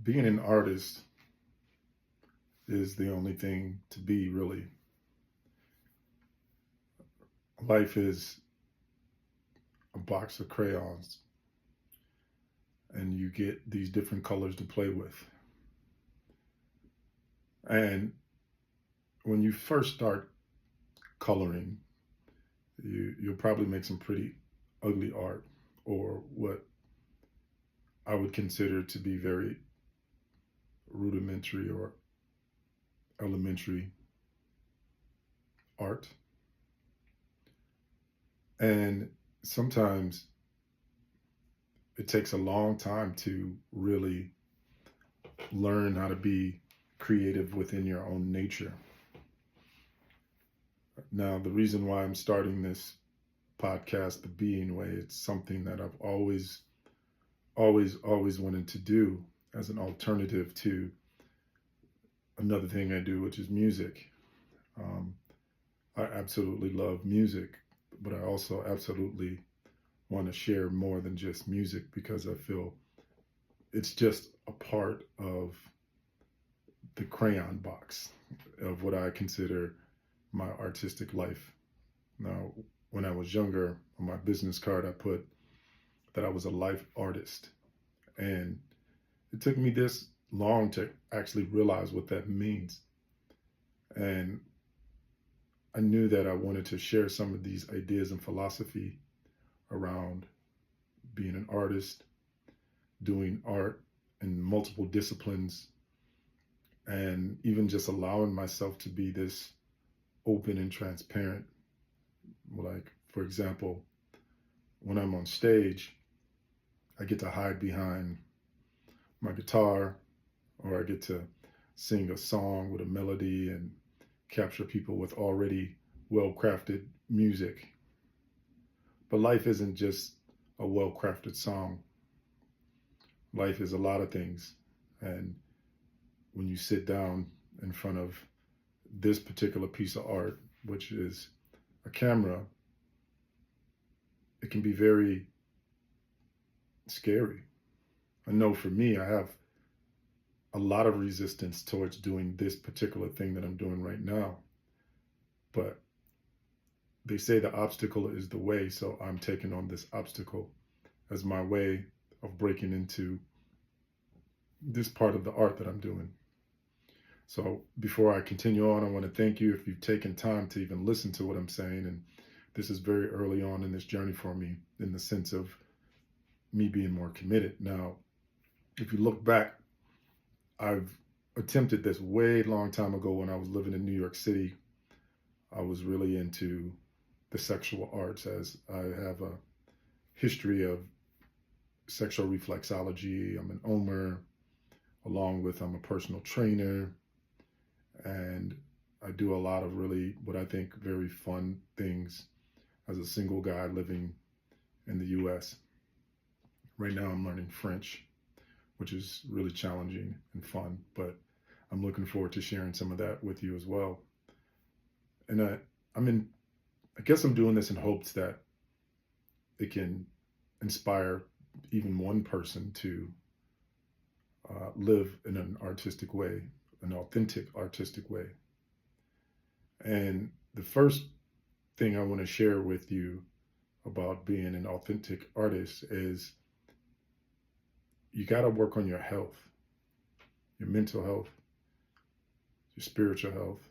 being an artist is the only thing to be, really. Life is a box of crayons, and you get these different colors to play with. And when you first start coloring, you'll probably make some pretty ugly art, or what I would consider to be very rudimentary or elementary art. And sometimes it takes a long time to really learn how to be creative within your own nature. Now, the reason why I'm starting this podcast, The Being Way, it's something that I've always wanted to do as an alternative to another thing I do, which is music. I absolutely love music, but I also absolutely want to share more than just music, because I feel it's just a part of the crayon box of what I consider my artistic life. Now, when I was younger, on my business card, I put that I was a life artist. And it took me this long to actually realize what that means. And I knew that I wanted to share some of these ideas and philosophy around being an artist, doing art in multiple disciplines, and even just allowing myself to be this open and transparent. Like, for example, when I'm on stage, I get to hide behind my guitar, or I get to sing a song with a melody and capture people with already well-crafted music. But life isn't just a well-crafted song. Life is a lot of things. And when you sit down in front of this particular piece of art, which is a camera, it can be very scary. I know for me, I have a lot of resistance towards doing this particular thing that I'm doing right now. But they say the obstacle is the way, so I'm taking on this obstacle as my way of breaking into this part of the art that I'm doing. So before I continue on, I want to thank you if you've taken time to even listen to what I'm saying. And this is very early on in this journey for me, in the sense of me being more committed. Now, if you look back, I've attempted this way long time ago when I was living in New York City. I was really into the sexual arts, as I have a history of sexual reflexology. I'm an OMER, along with I'm a personal trainer, and I do a lot of really what I think very fun things as a single guy living in the US. Right now I'm learning French, which is really challenging and fun, but I'm looking forward to sharing some of that with you as well. And I guess I'm doing this in hopes that it can inspire even one person to live in an artistic way, an authentic artistic way. And the first thing I want to share with you about being an authentic artist is you got to work on your health, your mental health, your spiritual health,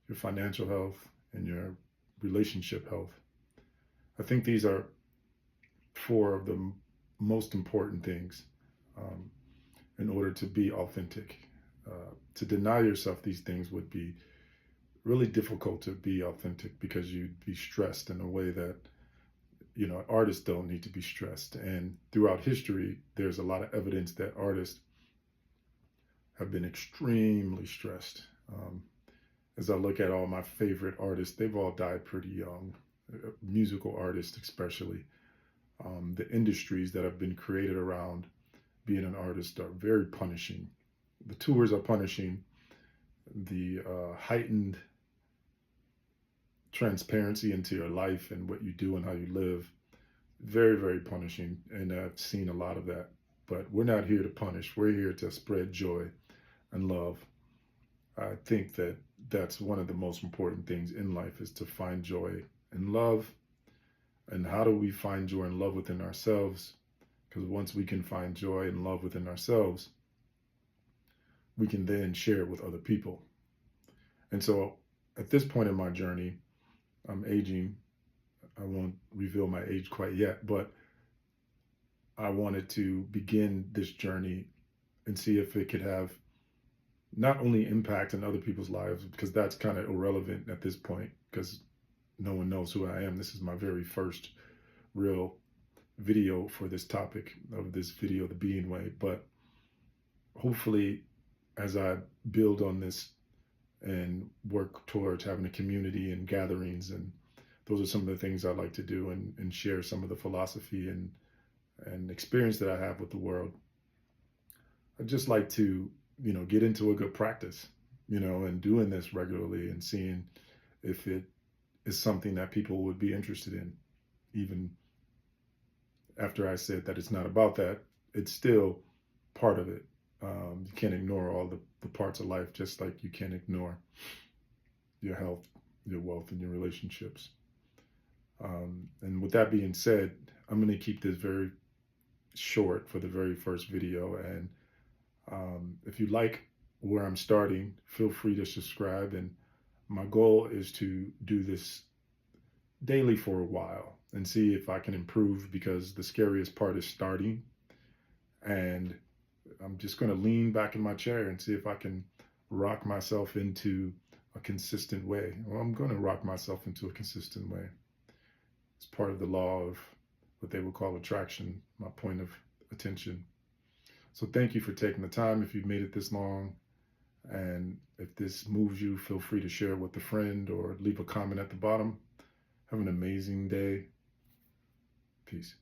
your financial health, and your relationship health. I think these are four of the most important things in order to be authentic. To deny yourself these things would be really difficult to be authentic, because you'd be stressed in a way that, artists don't need to be stressed. And throughout history, there's a lot of evidence that artists have been extremely stressed. As I look at all my favorite artists, they've all died pretty young, musical artists especially. The industries that have been created around being an artist are very punishing. The tours are punishing. The heightened transparency into your life and what you do and how you live, very, very punishing. And I've seen a lot of that. but we're not here to punish. We're here to spread joy and love. I think that that's one of the most important things in life, is to find joy and love. And how do we find joy and love within ourselves? Because once we can find joy and love within ourselves, we can then share it with other people. And so at this point in my journey, I'm aging. I won't reveal my age quite yet, but I wanted to begin this journey and see if it could have not only impact in other people's lives, because that's kind of irrelevant at this point, because no one knows who I am. This is my very first real video for this topic of this video, The Being Way. But hopefully, as I build on this and work towards having a community and gatherings, and those are some of the things I like to do, and share some of the philosophy and experience that I have with the world. I'd just like to, get into a good practice, and doing this regularly and seeing if it is something that people would be interested in. Even after I said that it's not about that, it's still part of it. You can't ignore all the parts of life, just like you can't ignore your health, your wealth, and your relationships. And with that being said, I'm going to keep this very short for the very first video. And if you like where I'm starting, feel free to subscribe. And my goal is to do this daily for a while and see if I can improve, because the scariest part is starting. And I'm just going to lean back in my chair and see if I can rock myself into a consistent way. Well, I'm going to rock myself into a consistent way. It's part of the law of what they would call attraction, my point of attention. So thank you for taking the time, if you've made it this long. And if this moves you, feel free to share it with a friend or leave a comment at the bottom. Have an amazing day. Peace.